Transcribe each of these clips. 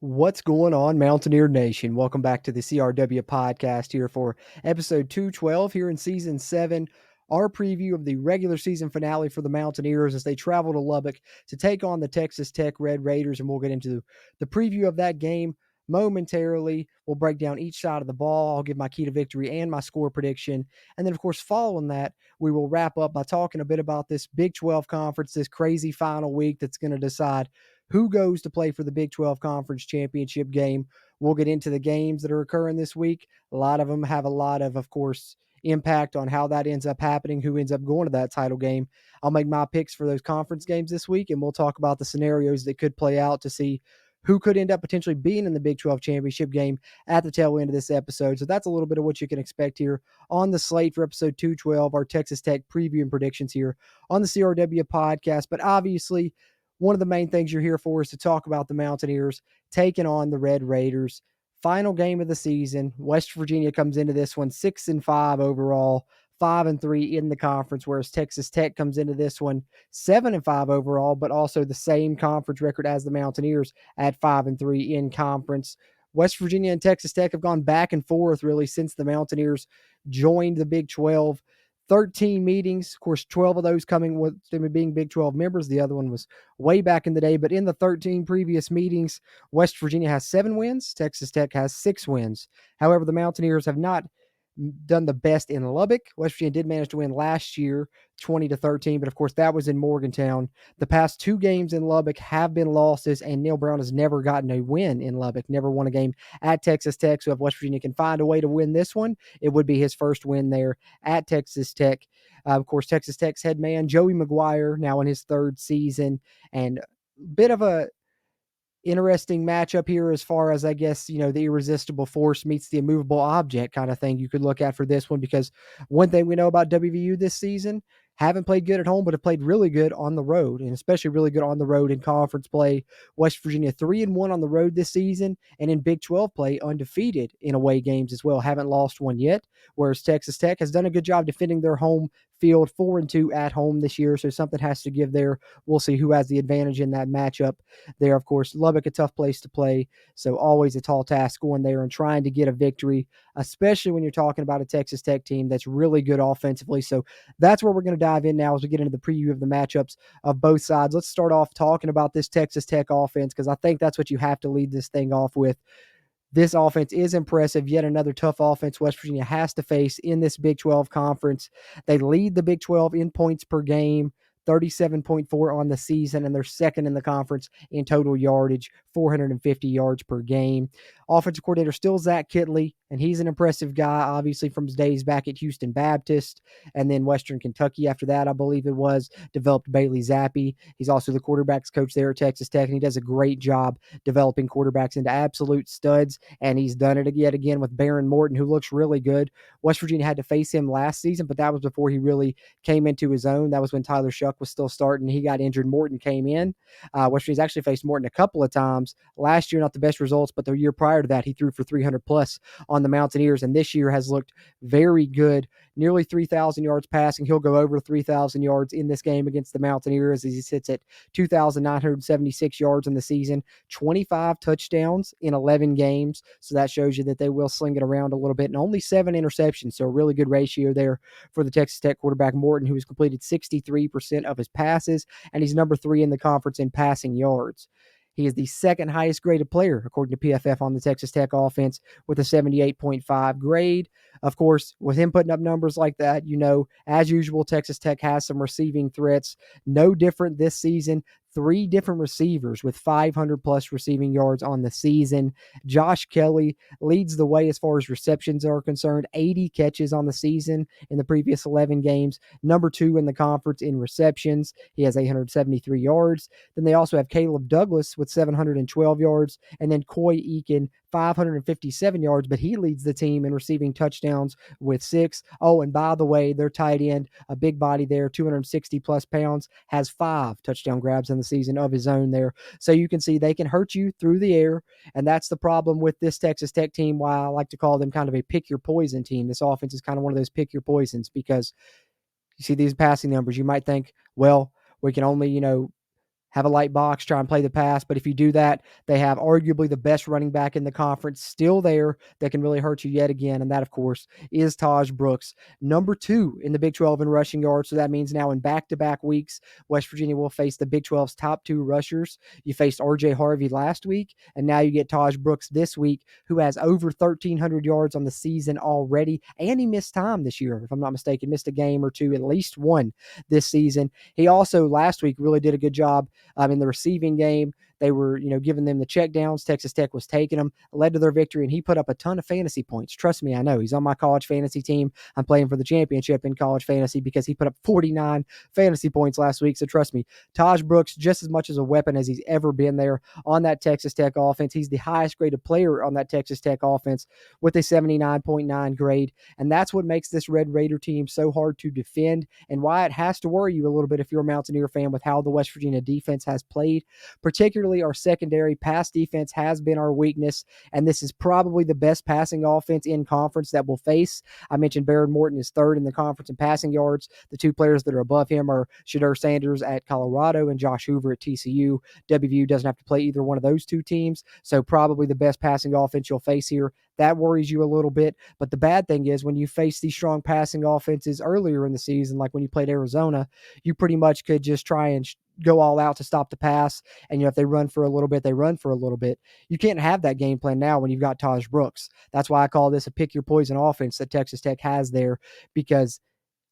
What's going on, Mountaineer Nation? Welcome back to the CRW podcast here for episode 212 here in season 7. Our preview of the regular season finale for the Mountaineers as they travel to Lubbock to take on the Texas Tech Red Raiders, and we'll get into the preview of that game momentarily. We'll break down each side of the ball. I'll give my key to victory and my score prediction. And then, of course, following that, we will wrap up by talking a bit about this Big 12 conference, this crazy final week that's going to decide who goes to play for the Big 12 Conference Championship game. We'll get into the games that are occurring this week. A lot of them have a lot of course, impact on how that ends up happening, who ends up going to that title game. I'll make my picks for those conference games this week, and we'll talk about the scenarios that could play out to see who could end up potentially being in the Big 12 championship game at the tail end of this episode. So that's a little bit of what you can expect here on the slate for episode 212, our Texas Tech preview and predictions here on the CRW podcast. But obviously, one of the main things you're here for is to talk about the Mountaineers taking on the Red Raiders. Final game of the season. West Virginia comes into this one 6-5 overall, 5-3 in the conference, whereas Texas Tech comes into this one 7-5 overall, but also the same conference record as the Mountaineers at 5-3 in conference. West Virginia and Texas Tech have gone back and forth really since the Mountaineers joined the Big 12. 13 meetings, of course, 12 of those coming with them being Big 12 members. The other one was way back in the day, but in the 13 previous meetings, West Virginia has 7 wins, Texas Tech has 6 wins. However, the Mountaineers have not done the best in Lubbock. West Virginia did manage to win last year 20-13, but of course that was in Morgantown. The past 2 games in Lubbock have been losses, and Neil Brown has never gotten a win in Lubbock, never won a game at Texas Tech. So if West Virginia can find a way to win this one, it would be his first win there at Texas Tech. Of course, Texas Tech's head man, Joey McGuire, now in his 3rd season, and a bit of a interesting matchup here as far as, I guess, the irresistible force meets the immovable object kind of thing you could look at for this one, because one thing we know about WVU this season, haven't played good at home, but have played really good on the road, and especially really good on the road in conference play. West Virginia 3-1 on the road this season, and in Big 12 play, undefeated in away games as well. Haven't lost one yet, whereas Texas Tech has done a good job defending their home field, 4-2 at home this year, so something has to give there. We'll see who has the advantage in that matchup there. Of course, Lubbock, a tough place to play, so always a tall task going there and trying to get a victory, especially when you're talking about a Texas Tech team that's really good offensively. So that's where we're going to dive in now as we get into the preview of the matchups of both sides. Let's start off talking about this Texas Tech offense, because I think that's what you have to lead this thing off with. This offense is impressive. Yet another tough offense West Virginia has to face in this Big 12 conference. They lead the Big 12 in points per game, 37.4 on the season, and they're second in the conference in total yardage, 450 yards per game. Offensive coordinator still Zach Kittley, and he's an impressive guy, obviously, from his days back at Houston Baptist and then Western Kentucky after that, I believe it was, developed Bailey Zappi. He's also the quarterbacks coach there at Texas Tech, and he does a great job developing quarterbacks into absolute studs, and he's done it yet again with Baron Morton, who looks really good. West Virginia had to face him last season, but that was before he really came into his own. That was when Tyler Shuck was still starting. He got injured. Morton came in. West Virginia's actually faced Morton a couple of times. Last year, not the best results, but the year prior to that, he threw for 300 plus on the Mountaineers, and this year has looked very good. Nearly 3,000 yards passing. He'll go over 3,000 yards in this game against the Mountaineers as he sits at 2,976 yards in the season, 25 touchdowns in 11 games. So that shows you that they will sling it around a little bit, and only 7 interceptions. So a really good ratio there for the Texas Tech quarterback Morton, who has completed 63% of his passes, and he's number 3 in the conference in passing yards. He is the second highest graded player, according to PFF, on the Texas Tech offense with a 78.5 grade. Of course, with him putting up numbers like that, as usual, Texas Tech has some receiving threats. No different this season. 3 different receivers with 500-plus receiving yards on the season. Josh Kelly leads the way as far as receptions are concerned, 80 catches on the season in the previous 11 games, number 2 in the conference in receptions. He has 873 yards. Then they also have Caleb Douglas with 712 yards, and then Coy Eakin, 557 yards, but he leads the team in receiving touchdowns with 6. Oh, and by the way, their tight end, a big body there, 260-plus pounds, has 5 touchdown grabs in the season of his own there. So you can see they can hurt you through the air, and that's the problem with this Texas Tech team, why I like to call them kind of a pick-your-poison team. This offense is kind of one of those pick-your-poisons, because you see these passing numbers, you might think, well, we can only, have a light box, try and play the pass. But if you do that, they have arguably the best running back in the conference still there that can really hurt you yet again. And that, of course, is Taj Brooks, number 2 in the Big 12 in rushing yards. So that means now in back-to-back weeks, West Virginia will face the Big 12's top 2 rushers. You faced R.J. Harvey last week, and now you get Taj Brooks this week, who has over 1,300 yards on the season already. And he missed time this year, if I'm not mistaken, missed a game or two, at least one this season. He also last week really did a good job in the receiving game. They were, giving them the check downs. Texas Tech was taking them, led to their victory, and he put up a ton of fantasy points. Trust me, I know. He's on my college fantasy team. I'm playing for the championship in college fantasy because he put up 49 fantasy points last week. So trust me, Taj Brooks, just as much as a weapon as he's ever been there on that Texas Tech offense. He's the highest graded player on that Texas Tech offense with a 79.9 grade. And that's what makes this Red Raider team so hard to defend, and why it has to worry you a little bit if you're a Mountaineer fan with how the West Virginia defense has played. Particularly our secondary pass defense has been our weakness, and this is probably the best passing offense in conference that we'll face. I mentioned Baron Morton is 3rd in the conference in passing yards. The 2 players that are above him are Shadur Sanders at Colorado and Josh Hoover at TCU. WVU doesn't have to play either one of those 2 teams, so probably the best passing offense you'll face here. That worries you a little bit. But the bad thing is when you face these strong passing offenses earlier in the season, like when you played Arizona, you pretty much could just try and go all out to stop the pass. And, if they run for a little bit, they run for a little bit. You can't have that game plan now when you've got Taj Brooks. That's why I call this a pick your poison offense that Texas Tech has there, because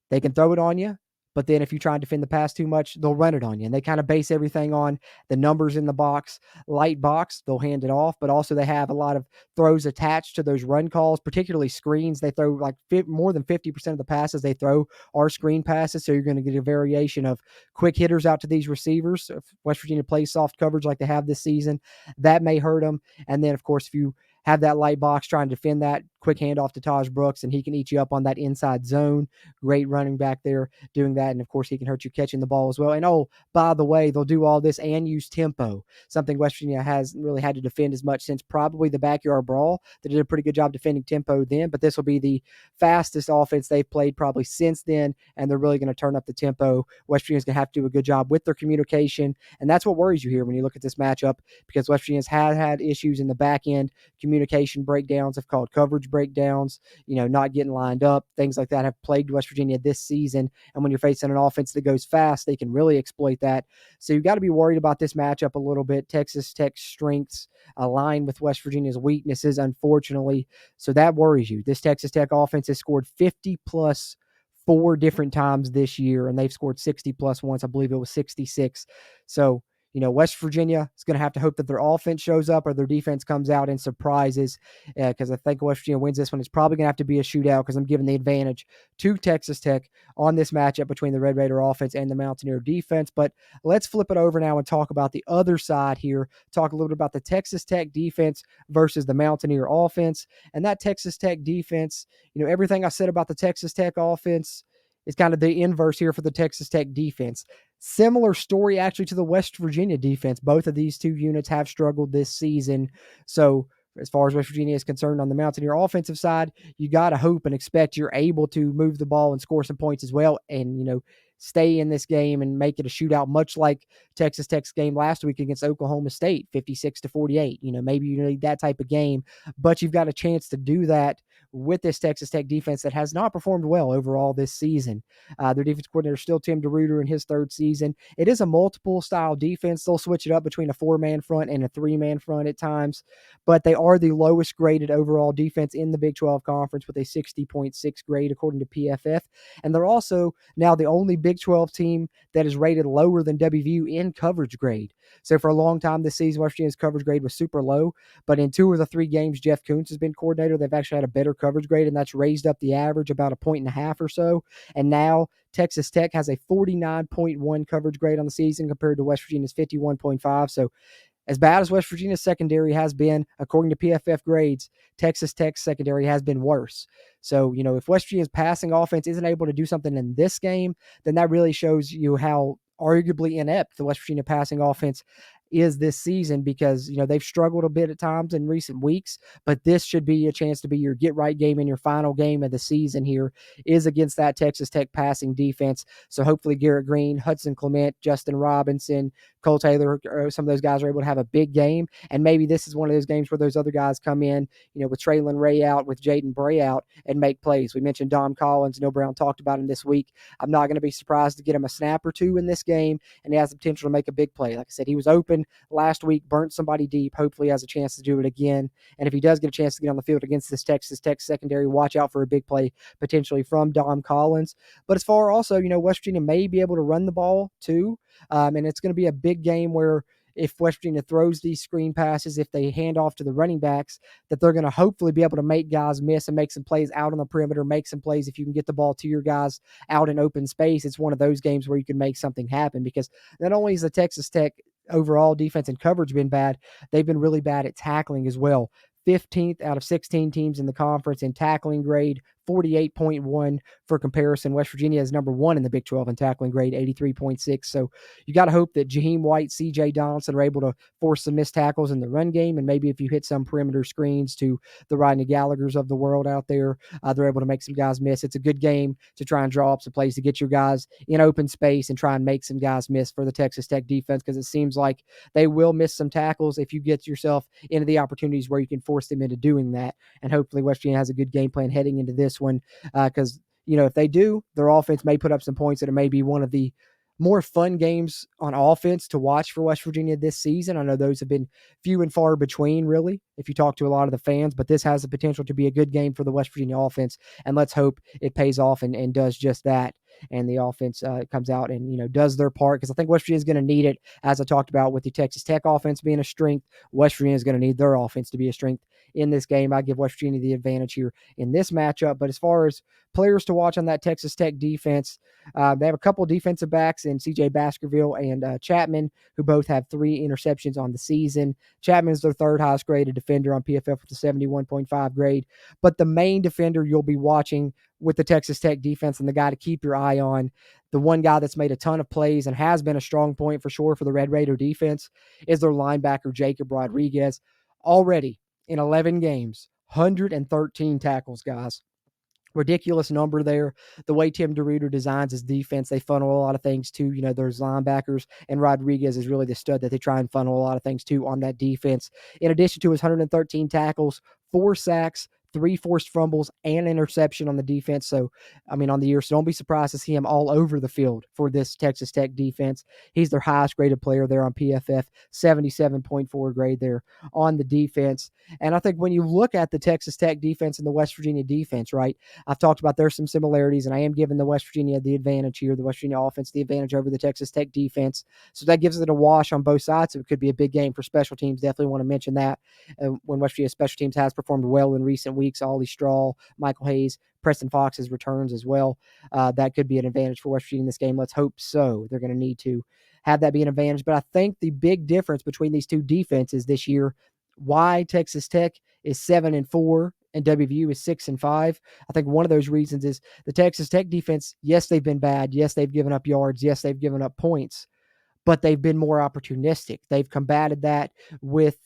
they can throw it on you, but then if you try and defend the pass too much, they'll run it on you. And they kind of base everything on the numbers in the box. Light box, they'll hand it off, but also they have a lot of throws attached to those run calls, particularly screens. They throw like more than 50% of the passes they throw are screen passes, so you're going to get a variation of quick hitters out to these receivers. If West Virginia plays soft coverage like they have this season, that may hurt them. And then, of course, if you have that light box trying to defend that, quick handoff to Taj Brooks, and he can eat you up on that inside zone. Great running back there doing that. And, of course, he can hurt you catching the ball as well. And, oh, by the way, they'll do all this and use tempo, something West Virginia hasn't really had to defend as much since probably the backyard brawl. They did a pretty good job defending tempo then, but this will be the fastest offense they've played probably since then, and they're really going to turn up the tempo. West Virginia's going to have to do a good job with their communication, and that's what worries you here when you look at this matchup, because West Virginia's had issues in the back end. Communication breakdowns have called coverage breakdowns, not getting lined up, things like that have plagued West Virginia this season. And when you're facing an offense that goes fast, they can really exploit that. So you've got to be worried about this matchup a little bit. Texas Tech's strengths align with West Virginia's weaknesses, unfortunately. So that worries you. This Texas Tech offense has scored 50 plus 4 different times this year, and they've scored 60 plus once. I believe it was 66. So, West Virginia is going to have to hope that their offense shows up or their defense comes out and surprises, because I think West Virginia wins this one. It's probably going to have to be a shootout, because I'm giving the advantage to Texas Tech on this matchup between the Red Raider offense and the Mountaineer defense. But let's flip it over now and talk about the other side here, talk a little bit about the Texas Tech defense versus the Mountaineer offense. And that Texas Tech defense, everything I said about the Texas Tech offense is kind of the inverse here for the Texas Tech defense. Similar story actually to the West Virginia defense. Both of these 2 units have struggled this season. So as far as West Virginia is concerned on the Mountaineer offensive side, you got to hope and expect you're able to move the ball and score some points as well, and, stay in this game and make it a shootout, much like Texas Tech's game last week against Oklahoma State, 56-48. Maybe you need that type of game, but you've got a chance to do that with this Texas Tech defense that has not performed well overall this season. Their defense coordinator is still Tim DeRuyter in his 3rd season. It is a multiple style defense. They'll switch it up between a 4-man front and a 3-man front at times, but they are the lowest graded overall defense in the Big 12 conference with a 60.6 grade according to PFF. And they're also now the only Big 12 team that is rated lower than WVU in coverage grade. So for a long time this season, West Virginia's coverage grade was super low, but in 2 of the 3 games Jeff Kuntz has been coordinator, they've actually had a better coverage grade, and that's raised up the average about 1.5 points or so. And now Texas Tech has a 49.1 coverage grade on the season compared to West Virginia's 51.5. So as bad as West Virginia's secondary has been, according to PFF grades, Texas Tech's secondary has been worse. So, if West Virginia's passing offense isn't able to do something in this game, then that really shows you how arguably inept the West Virginia passing offense is this season, because, they've struggled a bit at times in recent weeks, but this should be a chance to be your get right game in your final game of the season here is against that Texas Tech passing defense. So hopefully Garrett Green, Hudson Clement, Justin Robinson, Cole Taylor, or some of those guys are able to have a big game. And maybe this is one of those games where those other guys come in, with Traylon Ray out, with Jaden Bray out, and make plays. We mentioned Dom Collins. Neil Brown talked about him this week. I'm not going to be surprised to get him a snap or two in this game, and he has the potential to make a big play. Like I said, he was open last week, burnt somebody deep. Hopefully he has a chance to do it again. And if he does get a chance to get on the field against this Texas Tech secondary, watch out for a big play potentially from Dom Collins. But as far also, West Virginia may be able to run the ball too. And it's going to be a big game where if West Virginia throws these screen passes, if they hand off to the running backs, that they're going to hopefully be able to make guys miss and make some plays out on the perimeter, make some plays. If you can get the ball to your guys out in open space, it's one of those games where you can make something happen, because not only is the Texas Tech overall defense and coverage been bad, they've been really bad at tackling as well. 15th out of 16 teams in the conference in tackling grade, 48.1 for comparison. West Virginia is number 1 in the Big 12 in tackling grade, 83.6. So you got to hope that Jaheim White, CJ Donaldson are able to force some missed tackles in the run game. And maybe if you hit some perimeter screens to the Rodney Gallaghers of the world out there, they're able to make some guys miss. It's a good game to try and draw up some plays to get your guys in open space and try and make some guys miss for the Texas Tech defense, because it seems like they will miss some tackles if you get yourself into the opportunities where you can force them into doing that. And hopefully West Virginia has a good game plan heading into this one, because if they do, their offense may put up some points, and it may be one of the more fun games on offense to watch for West Virginia this season. I know those have been few and far between, really, if you talk to a lot of the fans, but this has the potential to be a good game for the West Virginia offense, and let's hope it pays off and does just that. And the offense comes out and, does their part, because I think West Virginia is going to need it. As I talked about with the Texas Tech offense being a strength, West Virginia is going to need their offense to be a strength in this game. I give West Virginia the advantage here in this matchup. But as far as players to watch on that Texas Tech defense, they have a couple defensive backs in C.J. Baskerville and Chapman, who both have 3 interceptions on the season. Chapman is their 3rd highest graded defender on PFF with a 71.5 grade. But the main defender you'll be watching with the Texas Tech defense, and the guy to keep your eye on, the one guy that's made a ton of plays and has been a strong point for sure for the Red Raider defense, is their linebacker, Jacob Rodriguez. Already in 11 games, 113 tackles, guys. Ridiculous number there. The way Tim DeRuyter designs his defense, they funnel a lot of things to, those linebackers, and Rodriguez is really the stud that they try and funnel a lot of things to on that defense. In addition to his 113 tackles, 4 sacks, 3 forced fumbles, and interception on the defense. So, on the year, so don't be surprised to see him all over the field for this Texas Tech defense. He's their highest graded player there on PFF, 77.4 grade there on the defense. And I think when you look at the Texas Tech defense and the West Virginia defense, right, I've talked about there's some similarities, and I am giving the West Virginia the advantage here, the West Virginia offense the advantage over the Texas Tech defense. So that gives it a wash on both sides. So it could be a big game for special teams. Definitely want to mention that. When West Virginia special teams has performed well in recent weeks, Ollie Straw, Michael Hayes, Preston Fox's returns as well. That could be an advantage for West Virginia in this game. Let's hope so. They're going to need to have that be an advantage. But I think the big difference between these two defenses this year, why Texas Tech is 7-4 and WVU is 6-5. I think one of those reasons is the Texas Tech defense. Yes, they've been bad. Yes, they've given up yards. Yes, they've given up points, but they've been more opportunistic. They've combated that with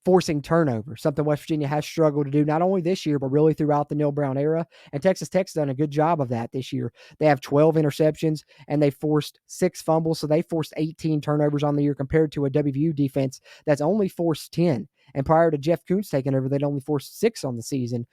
forcing turnovers, something West Virginia has struggled to do not only this year, but really throughout the Neil Brown era. And Texas Tech's done a good job of that this year. They have 12 interceptions and they forced 6 fumbles. So they forced 18 turnovers on the year compared to a WVU defense that's only forced 10. And prior to Jeff Kuntz taking over, they'd only forced 6 on the season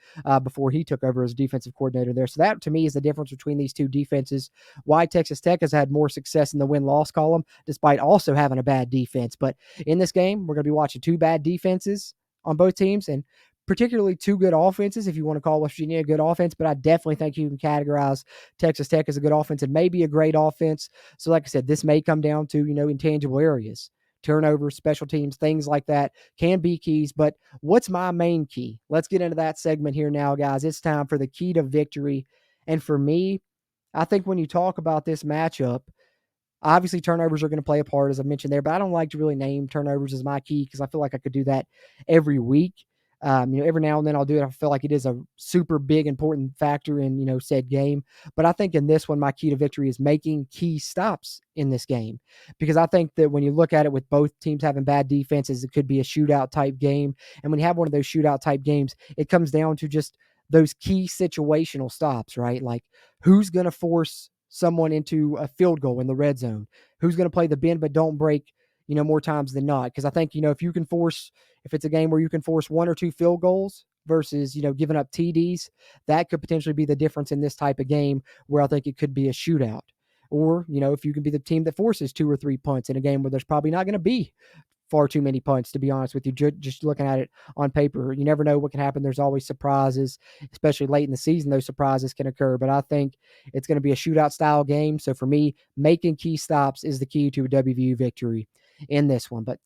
before he took over as defensive coordinator there. So that, to me, is the difference between these two defenses. Why Texas Tech has had more success in the win-loss column, despite also having a bad defense. But in this game, we're going to be watching 2 bad defenses on both teams, and particularly 2 good offenses, if you want to call West Virginia a good offense. But I definitely think you can categorize Texas Tech as a good offense and maybe a great offense. So like I said, this may come down to, intangible areas. Turnovers, special teams, things like that can be keys. But what's my main key? Let's get into that segment here now, guys. It's time for the key to victory. And for me, I think when you talk about this matchup, obviously turnovers are going to play a part, as I mentioned there, but I don't like to really name turnovers as my key because I feel like I could do that every week. Every now and then I'll do it. I feel like it is a super big, important factor in, said game. But I think in this one, my key to victory is making key stops in this game, because I think that when you look at it with both teams having bad defenses, it could be a shootout type game. And when you have one of those shootout type games, it comes down to just those key situational stops, right? Like who's going to force someone into a field goal in the red zone, who's going to play the bend but don't break, more times than not. Because I think, if it's a game where you can force 1 or 2 field goals versus, giving up TDs, that could potentially be the difference in this type of game where I think it could be a shootout. Or, if you can be the team that forces 2 or 3 punts in a game where there's probably not going to be far too many punts, to be honest with you, just looking at it on paper. You never know what can happen. There's always surprises, especially late in the season. Those surprises can occur, but I think it's going to be a shootout style game. So for me, making key stops is the key to a WVU victory in this one. But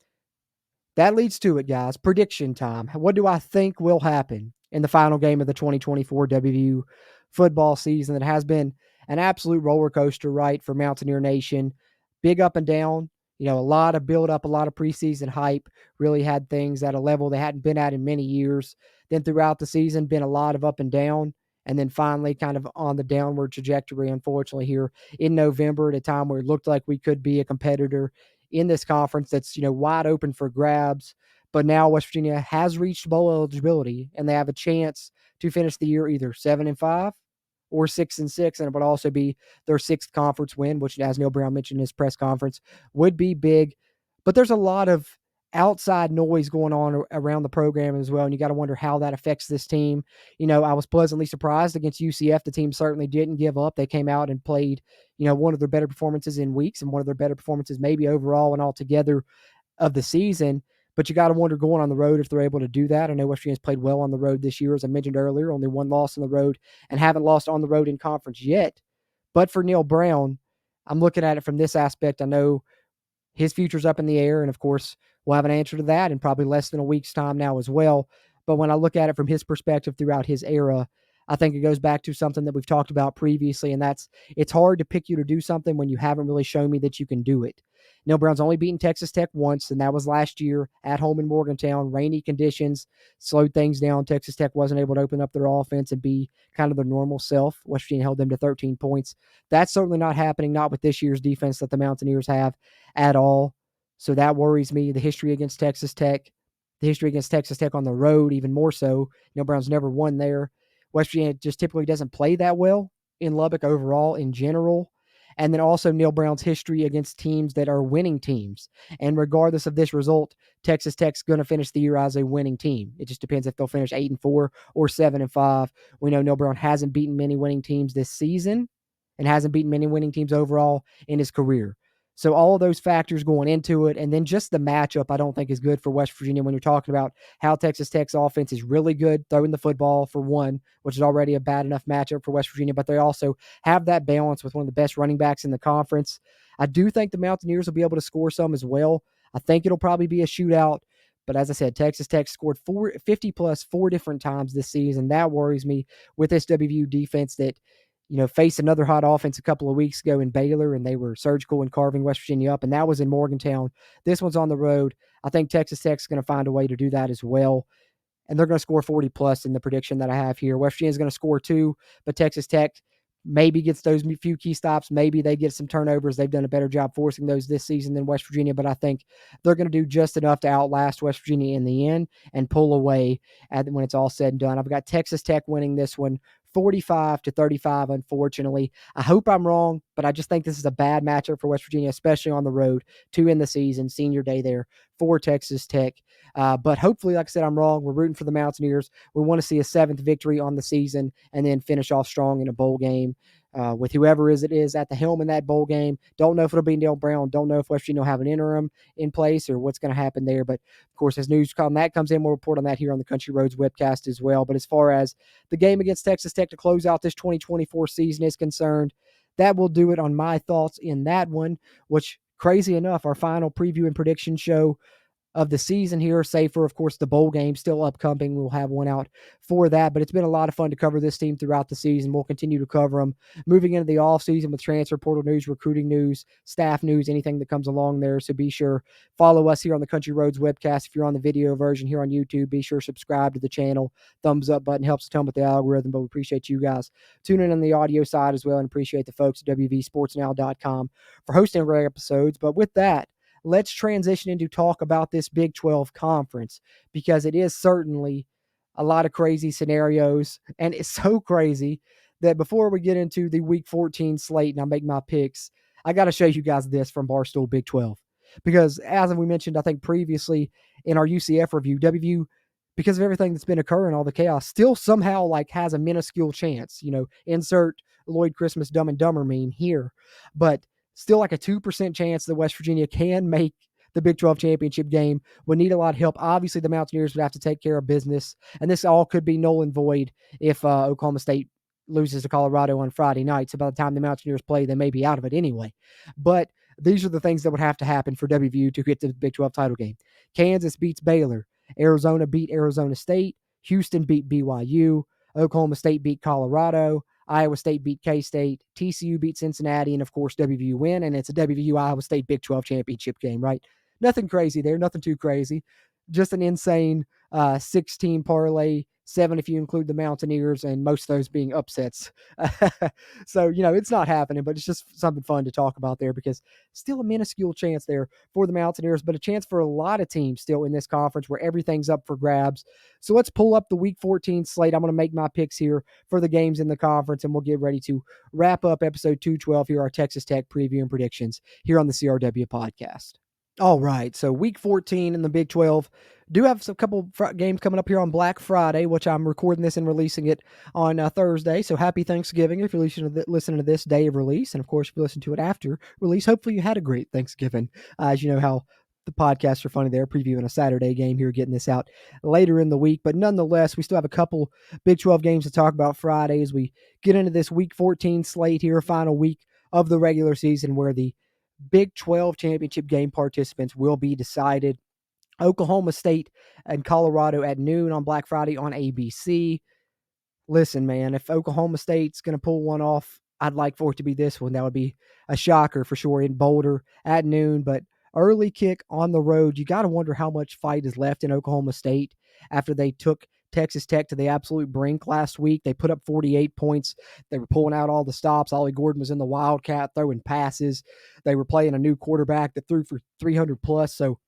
that leads to it, guys. Prediction time. What do I think will happen in the final game of the 2024 WVU football season that has been an absolute roller coaster, right, for Mountaineer Nation? Big up and down. A lot of build up, a lot of preseason hype. Really had things at a level they hadn't been at in many years. Then throughout the season, been a lot of up and down. And then finally, kind of on the downward trajectory, unfortunately, here in November at a time where it looked like we could be a competitor in this conference that's, wide open for grabs. But now West Virginia has reached bowl eligibility, and they have a chance to finish the year either 7-5 or 6-6, and it would also be their 6th conference win, which, as Neil Brown mentioned in his press conference, would be big. But there's a lot of outside noise going on around the program as well, and you got to wonder how that affects this team. I was pleasantly surprised against UCF. The team certainly didn't give up. They came out and played, one of their better performances in weeks and one of their better performances maybe overall and altogether of the season. But you got to wonder going on the road if they're able to do that. I know West Virginia's played well on the road this year, as I mentioned earlier, only 1 loss on the road and haven't lost on the road in conference yet. But for Neil Brown, I'm looking at it from this aspect. I know his future's up in the air, and of course, we'll have an answer to that in probably less than a week's time now as well. But when I look at it from his perspective throughout his era, I think it goes back to something that we've talked about previously, and that's it's hard to pick you to do something when you haven't really shown me that you can do it. Neil Brown's only beaten Texas Tech once, and that was last year at home in Morgantown. Rainy conditions slowed things down. Texas Tech wasn't able to open up their offense and be kind of their normal self. West Virginia held them to 13 points. That's certainly not happening, not with this year's defense that the Mountaineers have at all. So that worries me. The history against Texas Tech on the road, even more so. Neil Brown's never won there. West Virginia just typically doesn't play that well in Lubbock overall in general. And then also Neil Brown's history against teams that are winning teams. And regardless of this result, Texas Tech's going to finish the year as a winning team. It just depends if they'll finish 8-4 or 7-5. We know Neil Brown hasn't beaten many winning teams this season and hasn't beaten many winning teams overall in his career. So all of those factors going into it, and then just the matchup I don't think is good for West Virginia when you're talking about how Texas Tech's offense is really good throwing the football for one, which is already a bad enough matchup for West Virginia, but they also have that balance with one of the best running backs in the conference. I do think the Mountaineers will be able to score some as well. I think it'll probably be a shootout, but as I said, Texas Tech scored 50+ 4 different times this season. That worries me with this WVU defense that faced another hot offense a couple of weeks ago in Baylor, and they were surgical in carving West Virginia up, and that was in Morgantown. This one's on the road. I think Texas Tech's going to find a way to do that as well, and they're going to score 40+ in the prediction that I have here. West Virginia's going to score 2, but Texas Tech maybe gets those few key stops. Maybe they get some turnovers. They've done a better job forcing those this season than West Virginia, but I think they're going to do just enough to outlast West Virginia in the end and pull away when it's all said and done. I've got Texas Tech winning this one 45-35, unfortunately. I hope I'm wrong, but I just think this is a bad matchup for West Virginia, especially on the road to end the season, senior day there for Texas Tech. But hopefully, like I said, I'm wrong. We're rooting for the Mountaineers. We want to see a 7th victory on the season and then finish off strong in a bowl game with whoever it is at the helm in that bowl game. Don't know if it'll be Neil Brown. Don't know if West Virginia will have an interim in place or what's going to happen there. But, of course, as news on that comes in, we'll report on that here on the Country Roads Webcast as well. But as far as the game against Texas Tech to close out this 2024 season is concerned, that will do it on my thoughts in that one, which, crazy enough, our final preview and prediction show of the season here, save for, of course, the bowl game still upcoming. We'll have one out for that, but it's been a lot of fun to cover this team throughout the season. We'll continue to cover them moving into the offseason with transfer portal news, recruiting news, staff news, anything that comes along there. So be sure, follow us here on the Country Roads Webcast. If you're on the video version here on YouTube, be sure to subscribe to the channel. Thumbs up button helps a ton with the algorithm, but we appreciate you guys tuning in on the audio side as well, and appreciate the folks at WVSportsNow.com for hosting regular episodes. But with that, let's transition into talk about this Big 12 conference, because it is certainly a lot of crazy scenarios, and it's so crazy that before we get into the Week 14 slate and I make my picks, I got to show you guys this from Barstool Big 12. Because as we mentioned, I think previously in our UCF review, WVU, because of everything that's been occurring, all the chaos, still somehow like has a minuscule chance. Insert Lloyd Christmas Dumb and Dumber meme here, but still like a 2% chance that West Virginia can make the Big 12 championship game. Would need a lot of help. Obviously, the Mountaineers would have to take care of business, and this all could be null and void if Oklahoma State loses to Colorado on Friday night. So by the time the Mountaineers play, they may be out of it anyway. But these are the things that would have to happen for WVU to get to the Big 12 title game. Kansas beats Baylor. Arizona beat Arizona State. Houston beat BYU. Oklahoma State beat Colorado. Iowa State beat K-State. TCU beat Cincinnati. And, of course, WVU win. And it's a WVU-Iowa State Big 12 championship game, right? Nothing crazy there. Nothing too crazy. Just an insane 16 parlay, 7 if you include the Mountaineers, and most of those being upsets. So, it's not happening, but it's just something fun to talk about there because still a minuscule chance there for the Mountaineers, but a chance for a lot of teams still in this conference where everything's up for grabs. So let's pull up the Week 14 slate. I'm going to make my picks here for the games in the conference, and we'll get ready to wrap up episode 212 here, our Texas Tech preview and predictions here on the CRW podcast. All right, so Week 14 in the Big 12. Do have a couple games coming up here on Black Friday, which I'm recording this and releasing it on Thursday. So happy Thanksgiving if you're listening to this day of release. And, of course, if you listen to it after release, hopefully you had a great Thanksgiving. As you know how the podcasts are funny there, previewing a Saturday game here, getting this out later in the week. But nonetheless, we still have a couple Big 12 games to talk about Friday as we get into this Week 14 slate here, final week of the regular season where the Big 12 championship game participants will be decided. Oklahoma State and Colorado at noon on Black Friday on ABC. Listen, man, if Oklahoma State's going to pull one off, I'd like for it to be this one. That would be a shocker for sure in Boulder at noon. But early kick on the road, you got to wonder how much fight is left in Oklahoma State after they took Texas Tech to the absolute brink last week. They put up 48 points. They were pulling out all the stops. Ollie Gordon was in the Wildcat throwing passes. They were playing a new quarterback that threw for 300 plus. So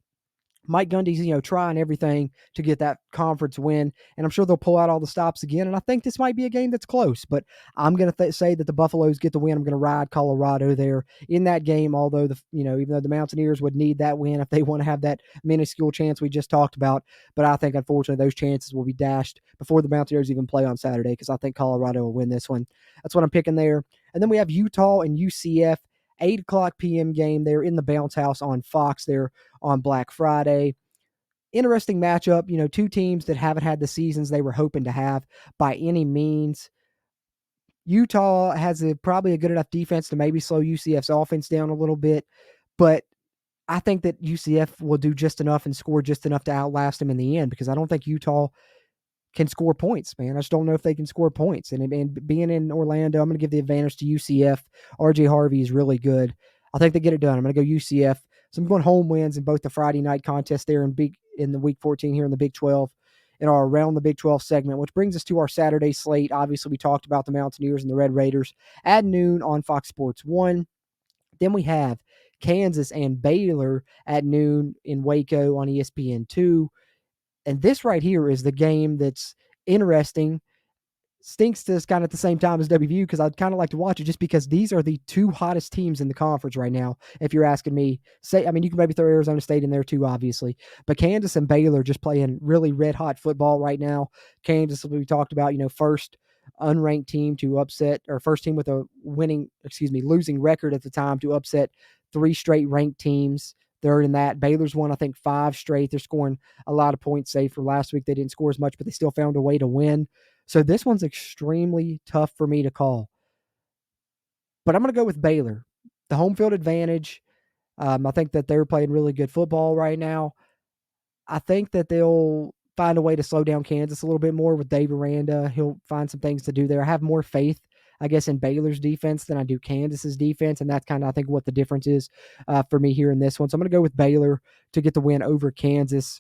Mike Gundy's, trying everything to get that conference win, and I'm sure they'll pull out all the stops again, and I think this might be a game that's close, but I'm going to say that the Buffaloes get the win. I'm going to ride Colorado there in that game, although, even though the Mountaineers would need that win if they want to have that minuscule chance we just talked about, but I think, unfortunately, those chances will be dashed before the Mountaineers even play on Saturday because I think Colorado will win this one. That's what I'm picking there. And then we have Utah and UCF. 8 o'clock p.m. game there in the Bounce House on Fox there on Black Friday. Interesting matchup, two teams that haven't had the seasons they were hoping to have by any means. Utah has probably a good enough defense to maybe slow UCF's offense down a little bit, but I think that UCF will do just enough and score just enough to outlast them in the end because I don't think Utah can score points, man. I just don't know if they can score points. And being in Orlando, I'm going to give the advantage to UCF. RJ Harvey is really good. I think they get it done. I'm going to go UCF. So I'm going home wins in both the Friday night contest there in the Week 14 here in the Big 12 in our Around the Big 12 segment, which brings us to our Saturday slate. Obviously, we talked about the Mountaineers and the Red Raiders at noon on Fox Sports 1. Then we have Kansas and Baylor at noon in Waco on ESPN 2. And this right here is the game that's interesting. Stinks to us kind of at the same time as WVU because I'd kind of like to watch it just because these are the two hottest teams in the conference right now. If you're asking me, you can maybe throw Arizona State in there too, obviously. But Kansas and Baylor just playing really red hot football right now. Kansas, we talked about, first unranked team to upset, or first team with a losing record at the time to upset 3 straight ranked teams. Third in that. Baylor's won, I think, 5 straight. They're scoring a lot of points, save for last week. They didn't score as much, but they still found a way to win. So this one's extremely tough for me to call. But I'm going to go with Baylor. The home field advantage. I think that they're playing really good football right now. I think that they'll find a way to slow down Kansas a little bit more with Dave Aranda. He'll find some things to do there. I have more faith, I guess, in Baylor's defense than I do Kansas's defense, and that's kind of, I think, what the difference is for me here in this one. So I'm going to go with Baylor to get the win over Kansas.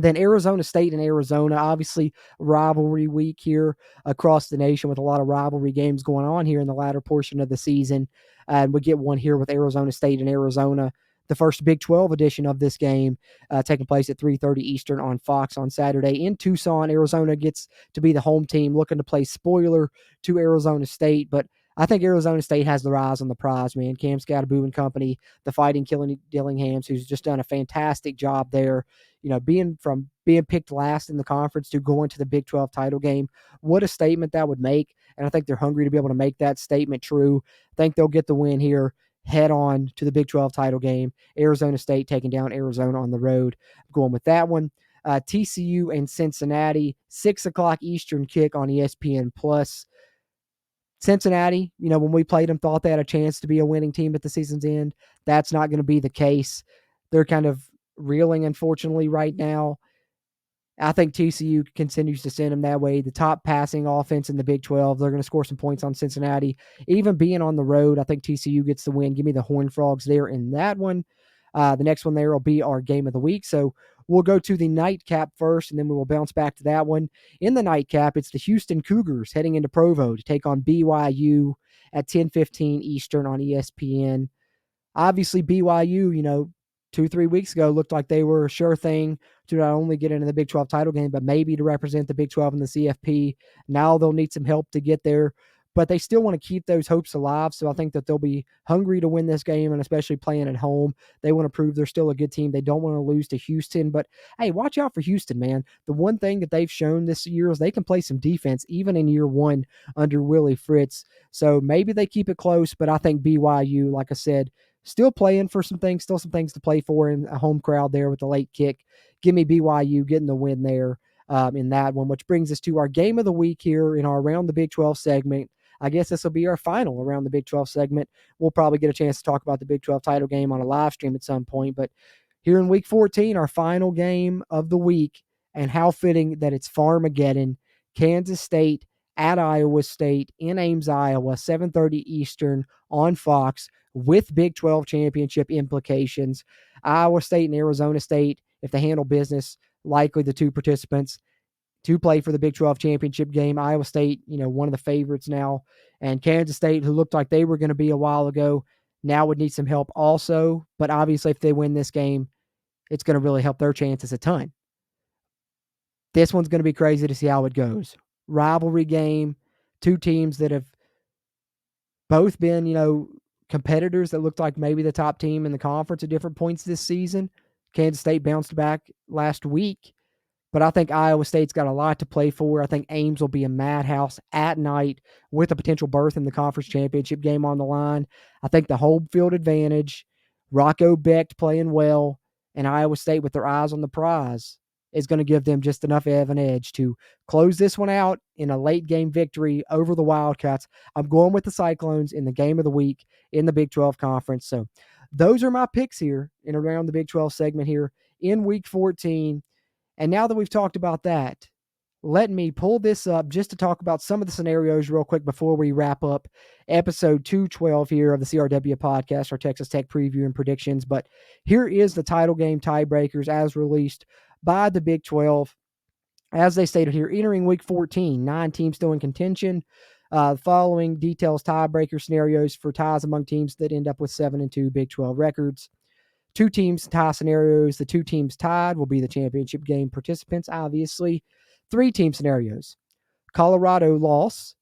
Then Arizona State and Arizona, obviously rivalry week here across the nation with a lot of rivalry games going on here in the latter portion of the season. And we get one here with Arizona State and Arizona, the first Big 12 edition of this game, taking place at 3:30 Eastern on Fox on Saturday in Tucson. Arizona gets to be the home team looking to play spoiler to Arizona State, but I think Arizona State has their eyes on the prize, man. Cam Scatterboo and company, the Fighting Dillinghams, who's just done a fantastic job there. Being picked last in the conference to going to the Big 12 title game, what a statement that would make. And I think they're hungry to be able to make that statement true. I think they'll get the win here, head on to the Big 12 title game. Arizona State taking down Arizona on the road. I'm going with that one. TCU and Cincinnati, 6 o'clock Eastern kick on ESPN+. Cincinnati, when we played them, thought they had a chance to be a winning team at the season's end. That's not going to be the case. They're kind of reeling, unfortunately, right now. I think TCU continues to send them that way. The top passing offense in the Big 12. They're going to score some points on Cincinnati. Even being on the road, I think TCU gets the win. Give me the Horned Frogs there in that one. The next one there will be our game of the week. So we'll go to the nightcap first, and then we will bounce back to that one. In the nightcap, it's the Houston Cougars heading into Provo to take on BYU at 10:15 Eastern on ESPN. Obviously, BYU, 2-3 weeks ago looked like they were a sure thing to not only get into the Big 12 title game, but maybe to represent the Big 12 in the CFP. Now they'll need some help to get there, but they still want to keep those hopes alive. So I think that they'll be hungry to win this game, and especially playing at home. They want to prove they're still a good team. They don't want to lose to Houston, but hey, watch out for Houston, man. The one thing that they've shown this year is they can play some defense, even in year one under Willie Fritz. So maybe they keep it close, but I think BYU, like I said, still playing for some things to play for in a home crowd there with the late kick. Give me BYU getting the win there in that one, which brings us to our game of the week here in our Around the Big 12 segment. I guess this will be our final Around the Big 12 segment. We'll probably get a chance to talk about the Big 12 title game on a live stream at some point, but here in week 14, our final game of the week, and how fitting that it's Farmageddon, Kansas State at Iowa State in Ames, Iowa, 7:30 Eastern on Fox, with Big 12 championship implications. Iowa State and Arizona State, if they handle business, likely the two participants to play for the Big 12 championship game. Iowa State, one of the favorites now. And Kansas State, who looked like they were going to be a while ago, now would need some help also. But obviously, if they win this game, it's going to really help their chances a ton. This one's going to be crazy to see how it goes. Rivalry game, two teams that have both been, competitors that looked like maybe the top team in the conference at different points this season. Kansas State bounced back last week, but I think Iowa State's got a lot to play for. I think Ames will be a madhouse at night with a potential berth in the conference championship game on the line. I think the home field advantage, Rocco Becht playing well, and Iowa State with their eyes on the prize is going to give them just enough of an edge to close this one out in a late game victory over the Wildcats. I'm going with the Cyclones in the game of the week in the Big 12 conference. So those are my picks here in Around the Big 12 segment here in week 14. And now that we've talked about that, let me pull this up just to talk about some of the scenarios real quick before we wrap up episode 212 here of the CRW podcast, our Texas Tech preview and predictions. But here is the title game tiebreakers as released by the Big 12. As they stated here, entering week 14, 9 teams still in contention. Following details tiebreaker scenarios for ties among teams that end up with 7-2 Big 12 records. 2 teams tie scenarios. The 2 teams tied will be the championship game participants, obviously. 3 team scenarios. Colorado loss.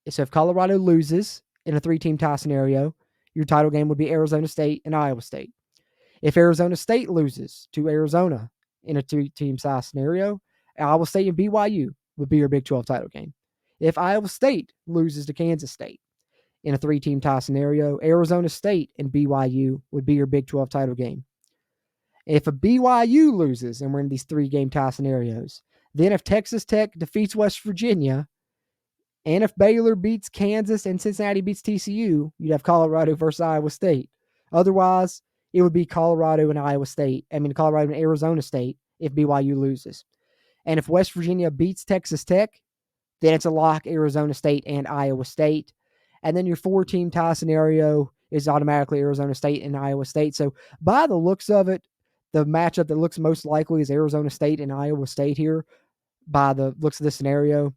So if Colorado loses in a 3-team tie scenario, your title game would be Arizona State and Iowa State. If Arizona State loses to Arizona in a 2-team tie scenario, Iowa State and BYU would be your Big 12 title game. If Iowa State loses to Kansas State in a 3-team tie scenario, Arizona State and BYU would be your Big 12 title game. If a BYU loses, and we're in these 3-game tie scenarios, then if Texas Tech defeats West Virginia, and if Baylor beats Kansas and Cincinnati beats TCU, you'd have Colorado versus Iowa State. Otherwise, it would be Colorado and Colorado and Arizona State if BYU loses. And if West Virginia beats Texas Tech, then it's a lock, Arizona State and Iowa State. And then your 4-team tie scenario is automatically Arizona State and Iowa State. So by the looks of it, the matchup that looks most likely is Arizona State and Iowa State here by the looks of this scenario.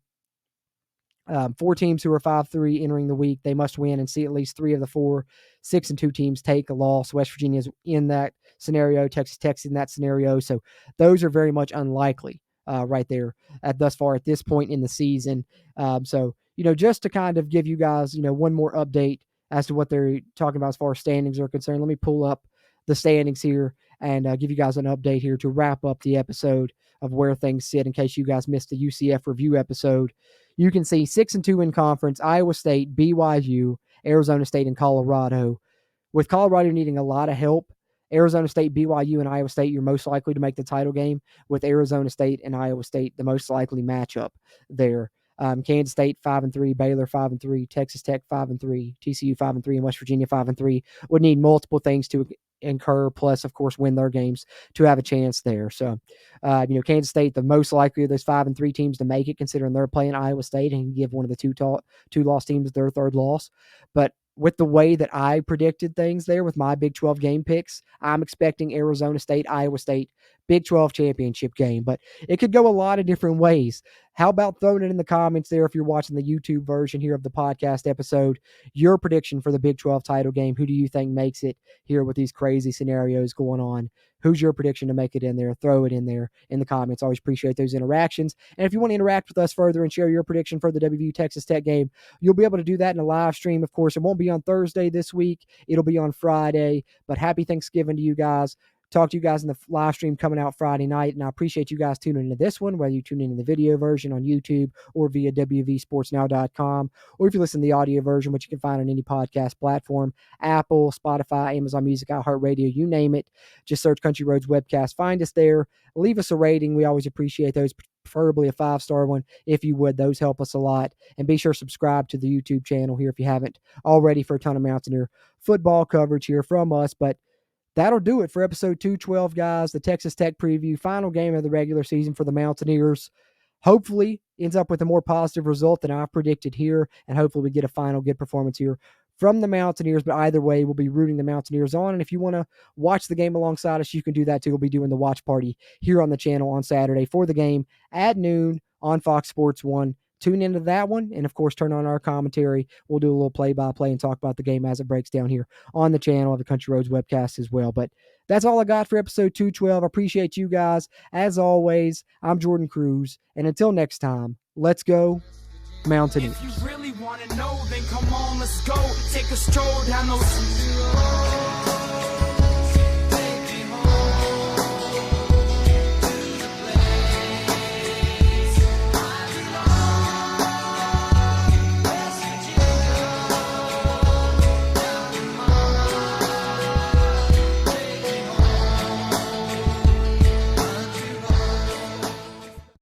4 teams who are 5-3 entering the week, they must win and see at least 3 of the 4 6-2 teams take a loss. West Virginia is in that scenario. Texas Tech's in that scenario. So those are very much unlikely right there thus far at this point in the season. So, just to kind of give you guys, one more update as to what they're talking about as far as standings are concerned. Let me pull up the standings here and give you guys an update here to wrap up the episode of where things sit in case you guys missed the UCF review episode. You can see 6-2 in conference, Iowa State, BYU, Arizona State, and Colorado. With Colorado needing a lot of help, Arizona State, BYU, and Iowa State, you're most likely to make the title game. With Arizona State and Iowa State, the most likely matchup there. Kansas State 5-3, Baylor 5-3, Texas Tech 5-3, TCU 5-3, and West Virginia 5-3 would need multiple things to incur, plus of course win their games to have a chance there. So, Kansas State, the most likely of those 5-3 teams to make it, considering they're playing Iowa State and give one of the two loss teams their third loss. But with the way that I predicted things there with my Big 12 game picks, I'm expecting Arizona State, Iowa State, Big 12 championship game. But it could go a lot of different ways. How about throwing it in the comments there if you're watching the YouTube version here of the podcast episode? Your prediction for the Big 12 title game. Who do you think makes it here with these crazy scenarios going on? Who's your prediction to make it in there? Throw it in there in the comments. Always appreciate those interactions. And if you want to interact with us further and share your prediction for the WVU Texas Tech game, you'll be able to do that in a live stream. Of course, it won't be on Thursday this week. It'll be on Friday. But happy Thanksgiving to you guys. Talk to you guys in the live stream coming out Friday night, and I appreciate you guys tuning into this one, whether you tune into the video version on YouTube or via wvsportsnow.com, or if you listen to the audio version, which you can find on any podcast platform, Apple, Spotify, Amazon Music, iHeartRadio, you name it. Just search Country Roads Webcast. Find us there. Leave us a rating. We always appreciate those, preferably a 5-star one, if you would. Those help us a lot. And be sure to subscribe to the YouTube channel here if you haven't already for a ton of Mountaineer football coverage here from us. But that'll do it for episode 212, guys. The Texas Tech preview, final game of the regular season for the Mountaineers. Hopefully ends up with a more positive result than I've predicted here, and hopefully we get a final good performance here from the Mountaineers. But either way, we'll be rooting the Mountaineers on. And if you want to watch the game alongside us, you can do that too. We'll be doing the watch party here on the channel on Saturday for the game at noon on Fox Sports 1. Tune into that one, and of course, turn on our commentary. We'll do a little play-by-play and talk about the game as it breaks down here on the channel of the Country Roads Webcast as well. But that's all I got for episode 212. I appreciate you guys. As always, I'm Jordan Cruz, and until next time, let's go Mountaineers. If you really want to know, then come on, let's go. Take a stroll down those